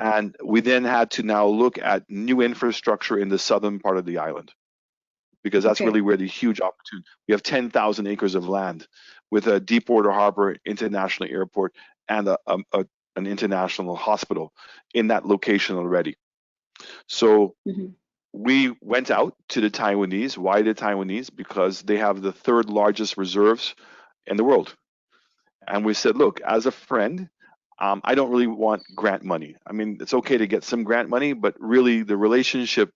And we then had to now look at new infrastructure in the southern part of the island, because that's really where the huge opportunity. We have 10,000 acres of land with a deepwater harbor, international airport, and an international hospital in that location already. So we went out to the Taiwanese. Why the Taiwanese? Because they have the third largest reserves in the world. And we said, look, as a friend, I don't really want grant money. I mean, it's okay to get some grant money, but really the relationship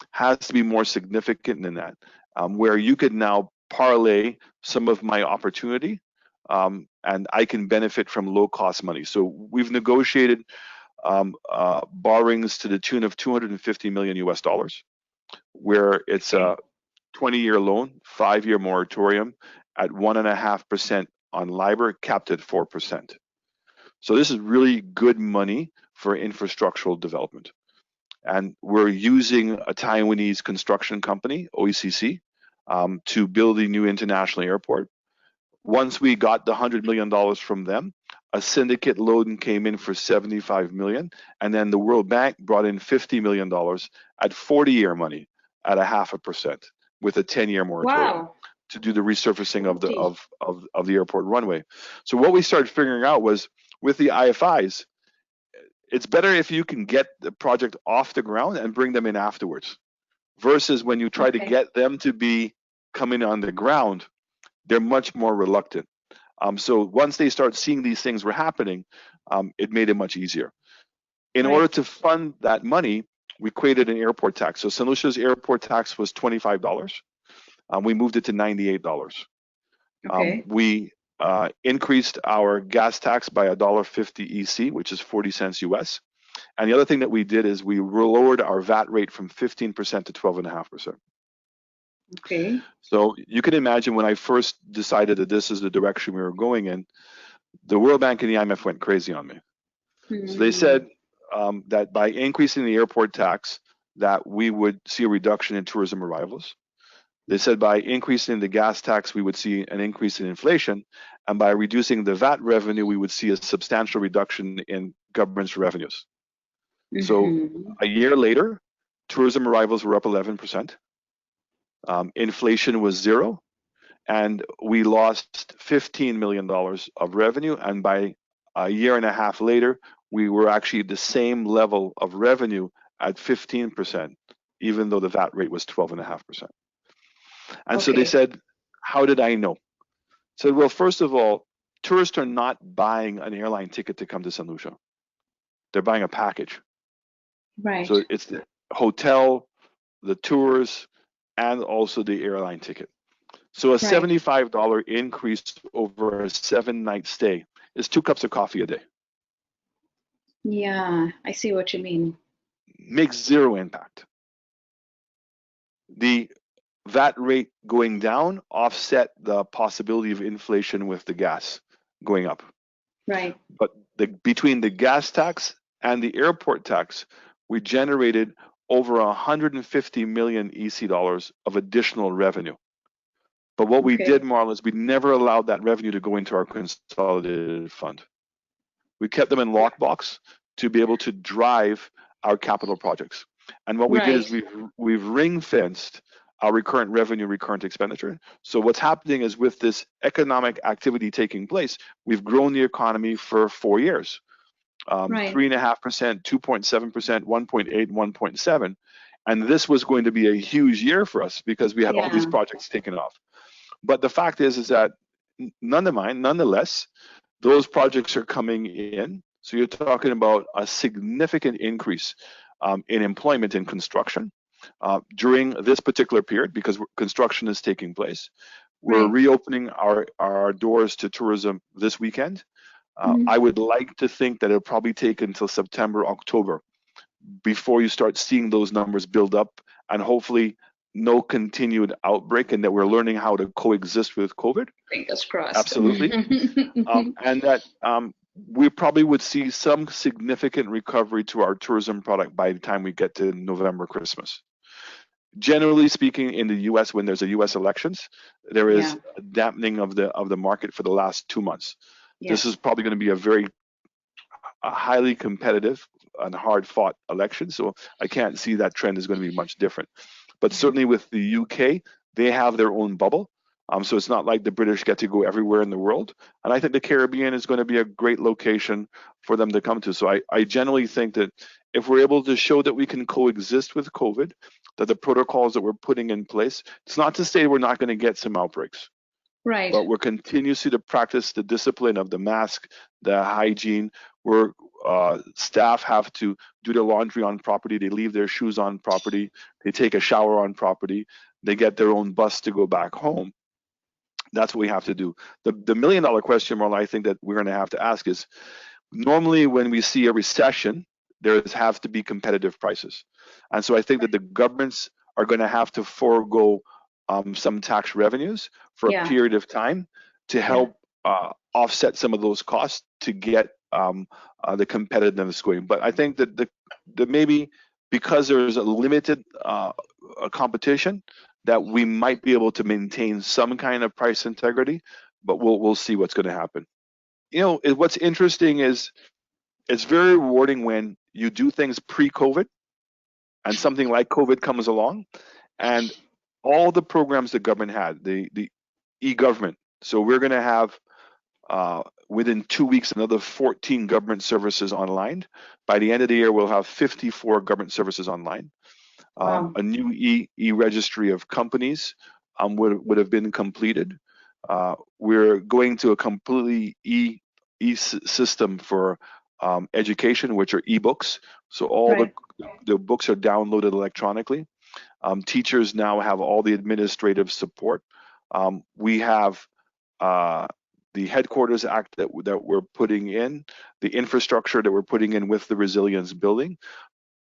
has to be more significant than that, where you could now parlay some of my opportunity and I can benefit from low cost money. So we've negotiated borrowings to the tune of $250 million US, where it's a 20-year loan, 5-year moratorium at 1.5% on LIBOR, capped at 4%. So this is really good money for infrastructural development. And we're using a Taiwanese construction company, OECC, to build a new international airport. Once we got the $100 million from them, a syndicate loan came in for $75 million, and then the World Bank brought in $50 million at 40-year money at 0.5% with a 10-year moratorium to do the resurfacing of the airport runway. So what we started figuring out was, with the IFIs, it's better if you can get the project off the ground and bring them in afterwards, versus when you try to get them to be coming on the ground, they're much more reluctant. So once they start seeing these things were happening, it made it much easier. In order to fund that money, we created an airport tax. So St. Lucia's airport tax was $25. We moved it to $98. We increased our gas tax by $1.50 EC, which is 40 cents US. And the other thing that we did is we lowered our VAT rate from 15% to 12.5%. Okay. So you can imagine, when I first decided that this is the direction we were going in, the World Bank and the IMF went crazy on me. So they said that by increasing the airport tax, that we would see a reduction in tourism arrivals. They said by increasing the gas tax, we would see an increase in inflation, and by reducing the VAT revenue, we would see a substantial reduction in government's revenues. So a year later, tourism arrivals were up 11%. Inflation was 0, and we lost $15 million of revenue. And by a year and a half later, we were actually the same level of revenue at 15%, even though the VAT rate was 12.5%. And so they said, how did I know? So, well, first of all, tourists are not buying an airline ticket to come to St. Lucia. They're buying a package. Right. So it's the hotel, the tours, and also the airline ticket. So a $75 increase over a 7-night stay is 2 cups of coffee a day. Yeah, I see what you mean. Makes 0 impact. The VAT rate going down offset the possibility of inflation with the gas going up. Right. But between the gas tax and the airport tax, we generated over 150 million EC dollars of additional revenue. But what we did, Marla, is we never allowed that revenue to go into our consolidated fund. We kept them in lockbox to be able to drive our capital projects. And what we did is we've ring-fenced our recurrent revenue, recurrent expenditure. So what's happening is with this economic activity taking place, we've grown the economy for 4 years. 3.5%, 2.7%, 1.8, 1.7. And this was going to be a huge year for us because we had all these projects taken off. But the fact is that nonetheless, those projects are coming in. So you're talking about a significant increase in employment in construction during this particular period because construction is taking place. We're reopening our doors to tourism this weekend. I would like to think that it'll probably take until September, October before you start seeing those numbers build up, and hopefully no continued outbreak, and that we're learning how to coexist with COVID. Fingers crossed. Absolutely. And that we probably would see some significant recovery to our tourism product by the time we get to November, Christmas. Generally speaking, in the U.S., when there's a U.S. elections, there is a dampening of the market for the last 2 months. This is probably going to be a highly competitive and hard-fought election, so I can't see that trend is going to be much different. But certainly with the UK, they have their own bubble, so it's not like the British get to go everywhere in the world. And I think the Caribbean is going to be a great location for them to come to. So I generally think that if we're able to show that we can coexist with COVID, that the protocols that we're putting in place, it's not to say we're not going to get some outbreaks. But we're continuously to practice the discipline of the mask, the hygiene, where staff have to do their laundry on property, they leave their shoes on property, they take a shower on property, they get their own bus to go back home. That's what we have to do. The million-dollar question, Marla, I think that we're going to have to ask is, normally when we see a recession, there have to be competitive prices. And so I think that the governments are going to have to forego some tax revenues for a period of time to help offset some of those costs to get the competitiveness going. But I think that the maybe because there's a limited competition, that we might be able to maintain some kind of price integrity, but we'll see what's going to happen. You know, what's interesting is it's very rewarding when you do things pre-COVID and something like COVID comes along, and all the programs the government had, the e-government. So we're going to have within 2 weeks another 14 government services online. By the end of the year, we'll have 54 government services online. A new e-registry of companies would have been completed. We're going to a completely system for education, which are e-books. So all the books are downloaded electronically. Teachers now have all the administrative support. We have the Headquarters Act that we're putting in, the infrastructure that we're putting in with the resilience building.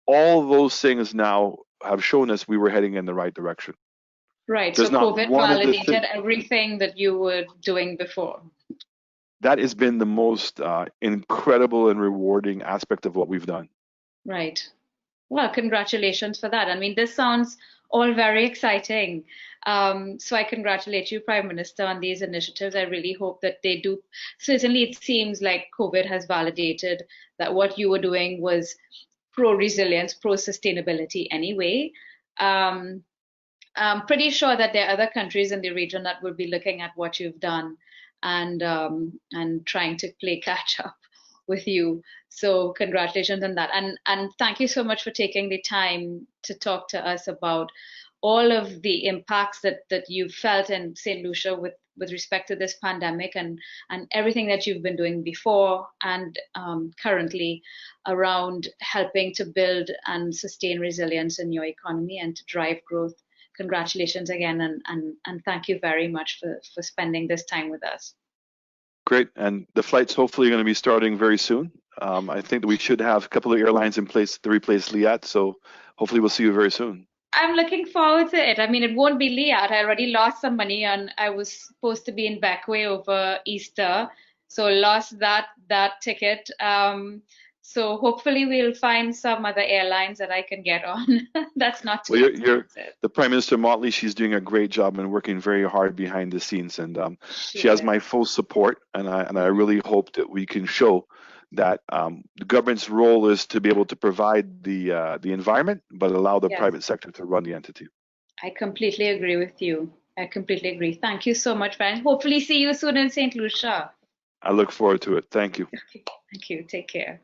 All those things now have shown us we were heading in the right direction. Right, so COVID validated everything that you were doing before. That has been the most incredible and rewarding aspect of what we've done. Right. Well, congratulations for that. I mean, this sounds all very exciting. So I congratulate you, Prime Minister, on these initiatives. I really hope that they do. Certainly, it seems like COVID has validated that what you were doing was pro-resilience, pro-sustainability anyway. I'm pretty sure that there are other countries in the region that will be looking at what you've done and trying to play catch up with you. So congratulations on that. And thank you so much for taking the time to talk to us about all of the impacts that you've felt in St. Lucia with respect to this pandemic and everything that you've been doing before and currently around helping to build and sustain resilience in your economy and to drive growth. Congratulations again, and thank you very much for spending this time with us. Great, and the flight's hopefully going to be starting very soon. I think that we should have a couple of airlines in place to replace Liat, so hopefully we'll see you very soon. I'm looking forward to it. I mean, it won't be Liat. I already lost some money, and I was supposed to be in Beckway over Easter, so lost that ticket. So hopefully we'll find some other airlines that I can get on. That's not too Well, expensive. the Prime Minister Motley. She's doing a great job and working very hard behind the scenes, and She she has is. my full support. And I really hope that we can show that the government's role is to be able to provide the environment, but allow the Yes, private sector to run the entity. I completely agree with you. I completely agree. Thank you so much, Brian. Hopefully see you soon in St. Lucia. I look forward to it. Thank you. Okay, thank you. Take care.